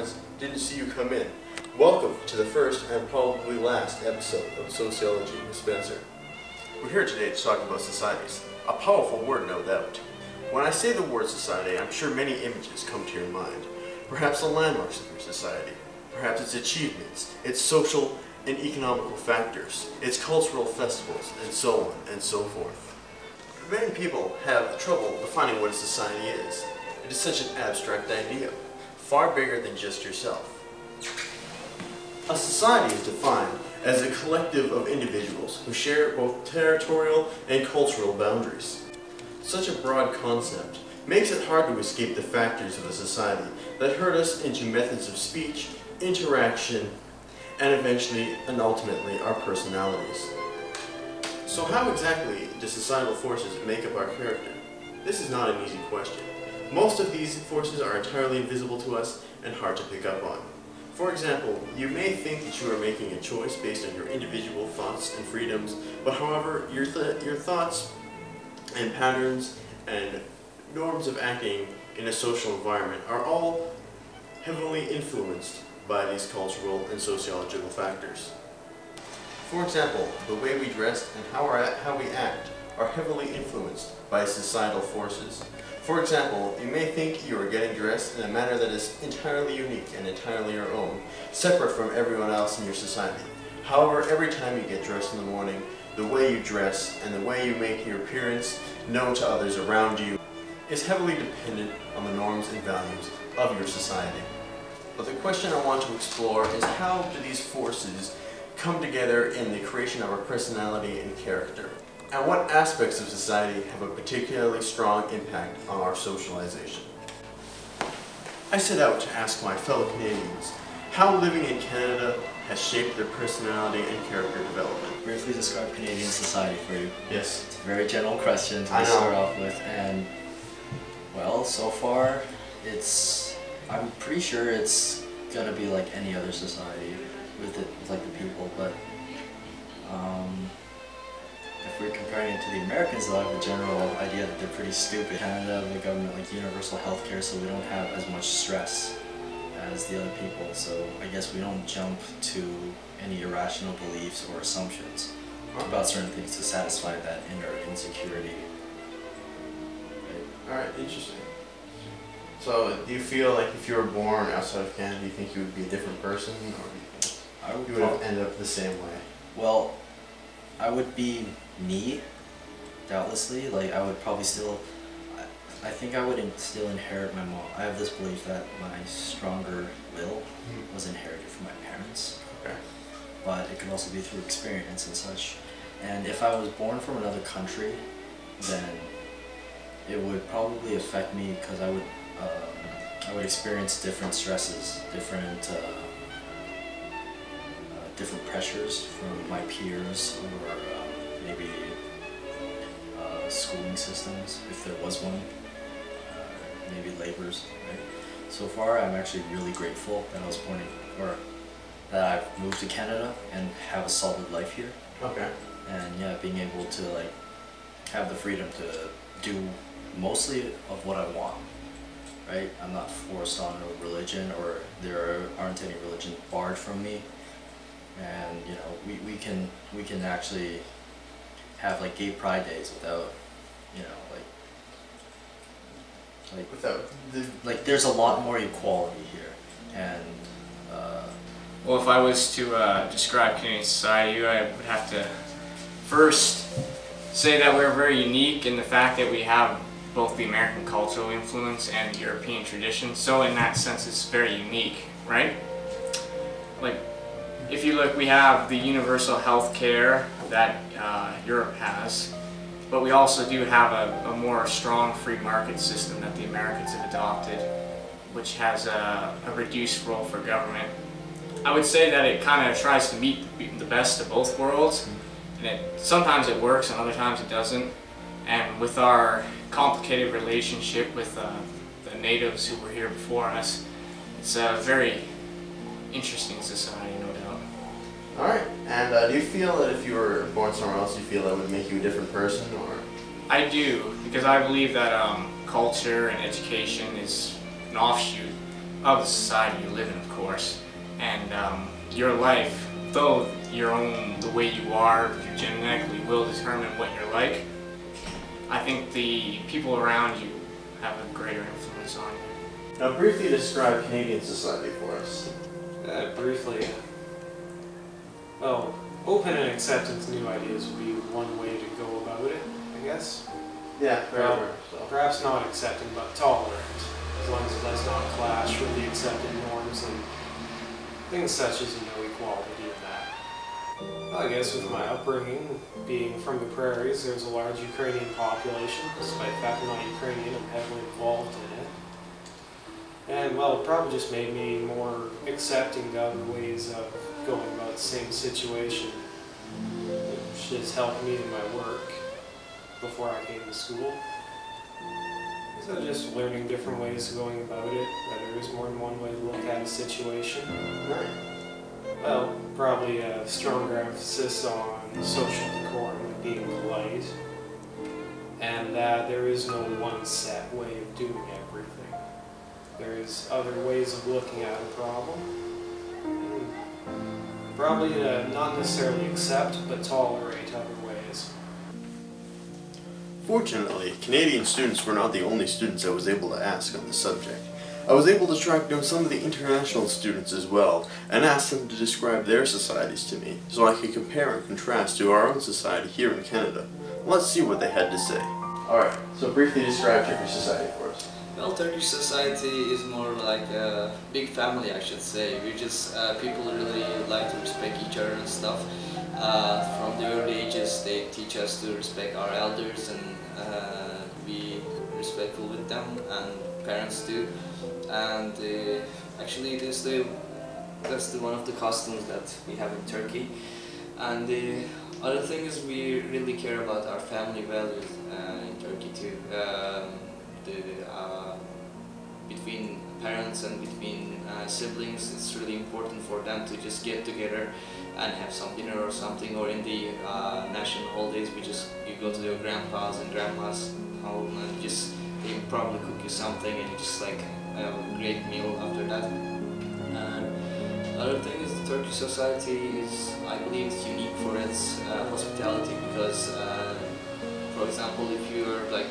friends didn't see you come in. Welcome to the first and probably last episode of Sociology with Spencer. We're here today to talk about societies. A powerful word, no doubt. When I say the word society, I'm sure many images come to your mind. Perhaps the landmarks of your society, perhaps its achievements, its social and economical factors, its cultural festivals, and so on and so forth. Many people have trouble defining what a society is. It is such an abstract idea, far bigger than just yourself. A society is defined as a collective of individuals who share both territorial and cultural boundaries. Such a broad concept makes it hard to escape the factors of a society that herd us into methods of speech, interaction, and eventually and ultimately our personalities. So how exactly do societal forces make up our character? This is not an easy question. Most of these forces are entirely invisible to us and hard to pick up on. For example, you may think that you are making a choice based on your individual thoughts and freedoms, but however, your thoughts and patterns and norms of acting in a social environment are all heavily influenced by these cultural and sociological factors. For example, the way we dress and how we act are heavily influenced by societal forces. For example, you may think you are getting dressed in a manner that is entirely unique and entirely your own, separate from everyone else in your society. However, every time you get dressed in the morning, the way you dress and the way you make your appearance known to others around you is heavily dependent on the norms and values of your society. But the question I want to explore is how do these forces come together in the creation of our personality and character? And what aspects of society have a particularly strong impact on our socialization? I set out to ask my fellow Canadians how living in Canada has shaped their personality and character development. Briefly describe Canadian society for you. Yes. It's a very general question to start off with, and well, so far I'm pretty sure it's gonna be like any other society with like the people, but if we're comparing it to the Americans, they'll have the general idea that they're pretty stupid. Canada, the government, like universal health care, so we don't have as much stress as the other people, so I guess we don't jump to any irrational beliefs or assumptions about certain things to satisfy that inner insecurity. Alright, interesting. So, do you feel like if you were born outside of Canada, do you think you would be a different person, or do you think you would end up the same way? Well, I would be me, doubtlessly. Like, I would probably still, I think I would still inherit my mom. I have this belief that my stronger will was inherited from my parents. Okay. But it could also be through experience and such. And if I was born from another country, then it would probably affect me because I would experience different stresses, different pressures from my peers, or maybe schooling systems, if there was one, maybe labors, right? So far, I'm actually really grateful that I was born in, or that I've moved to Canada and have a solid life here. Okay. And yeah, being able to like have the freedom to do mostly of what I want, right? I'm not forced on a religion, or there aren't any religion barred from me. And you know, we can actually have like gay pride days without, you know, like without like there's a lot more equality here. And well, if I was to describe Canadian society, I would have to first say that we're very unique in the fact that we have both the American cultural influence and the European tradition. So in that sense, it's very unique, right? Like, if you look, we have the universal health care that Europe has, but we also do have a more strong free market system that the Americans have adopted, which has a reduced role for government. I would say that it kind of tries to meet the best of both worlds, and sometimes it works and other times it doesn't. And with our complicated relationship with the natives who were here before us, it's a very interesting society, no doubt. Alright, and do you feel that if you were born somewhere else, you feel that would make you a different person, or? I do, because I believe that culture and education is an offshoot of the society you live in, of course. And your life, though the way you are, you genetically will determine what you're like, I think the people around you have a greater influence on you. Now briefly describe Canadian society for us. Briefly, well, open and acceptance of new ideas would be one way to go about it, I guess. Yeah, Well, fair. So. perhaps not accepting, but tolerant, as long as it does not clash with the accepted norms and things such as, equality and that. Well, I guess with my upbringing, being from the prairies, there's a large Ukrainian population. Despite the fact I'm not Ukrainian, I'm heavily involved in it. And, well, it probably just made me more accepting to other ways of going about the same situation, which has helped me in my work before I came to school. So just learning different ways of going about it, that there is more than one way to look at a situation. Right. Well, probably a stronger emphasis on social decorum and being polite, and that there is no one set way of doing everything. There is other ways of looking at a problem. And probably not necessarily accept, but tolerate other ways. Fortunately, Canadian students were not the only students I was able to ask on the subject. I was able to track down some of the international students as well, and ask them to describe their societies to me, so I could compare and contrast to our own society here in Canada. Let's see what they had to say. Alright, so briefly describe Turkish society for us. Well, Turkish society is more like a big family, I should say. We just, people really like to respect each other and stuff. From the early ages, they teach us to respect our elders and be respectful with them, and parents too. And actually, that's one of the customs that we have in Turkey. And the other thing is we really care about our family values in Turkey too. Between parents and between siblings, it's really important for them to just get together and have some dinner or something. Or in the national holidays, you go to your grandpa's and grandma's home and they probably cook you something, and you just like have a great meal after that. And other thing is the Turkish society is, I believe, it's unique for its hospitality, because, for example, if you're like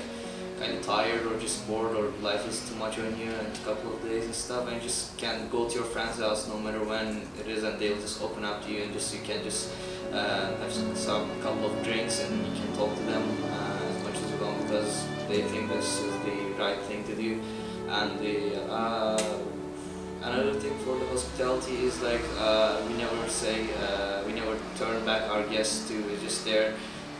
kind of tired or just bored or life is too much on you in a couple of days and stuff, and you just can go to your friend's house no matter when it is, and they'll just open up to you, and you can just have some couple of drinks and you can talk to them as much as you want, because they think this is the right thing to do. And another thing for the hospitality is like we never turn back our guests to just there.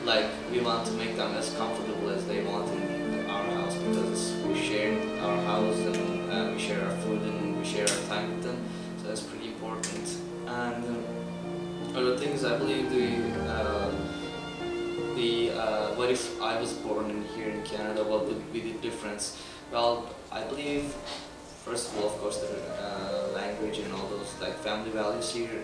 Like, we want to make them as comfortable as they want in our house, because we share our house and we share our food and we share our time with them, so that's pretty important. And other things, I believe what if I was born here in Canada, what would be the difference? Well, I believe, first of all, of course, the language and all those like family values here.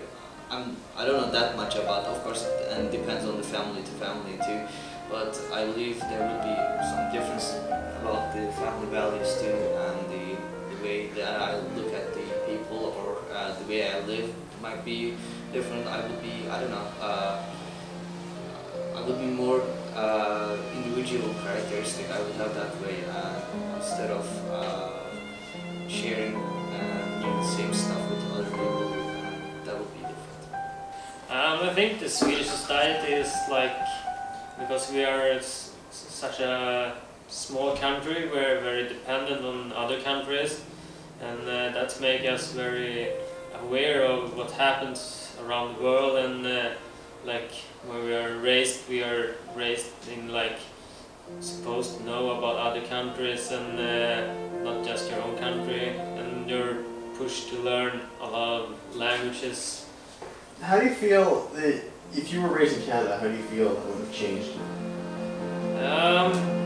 I don't know that much about, of course, and it depends on the family to family too, but I believe there will be some difference about the family values too, and the way that I look at the people, or the way I live might be different. I would be, I don't know, I would be more individual characteristic. I would have that way instead of sharing the same stuff with other people. That would be different. I think the Swedish society is like, because we are such a small country, we're very dependent on other countries, and that makes us very aware of what happens around the world, and like when we are raised in like supposed to know about other countries, and not just your own country, and you're pushed to learn a lot of languages. How do you feel that, if you were raised in Canada, how do you feel that would have changed?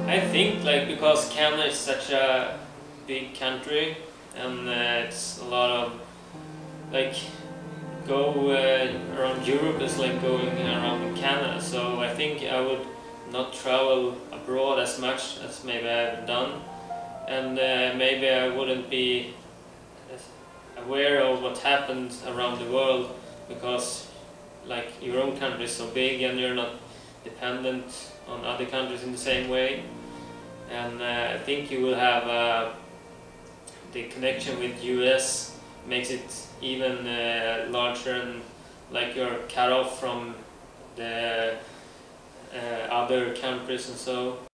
I think like because Canada is such a big country, and it's a lot of like around Europe is like going around Canada, so I think I would not travel abroad as much as maybe I've done, and maybe I wouldn't be aware of what happens around the world, because like your own country is so big and you're not dependent on other countries in the same way. And I think you will have the connection with US makes it even larger, and like you're cut off from the other countries and so.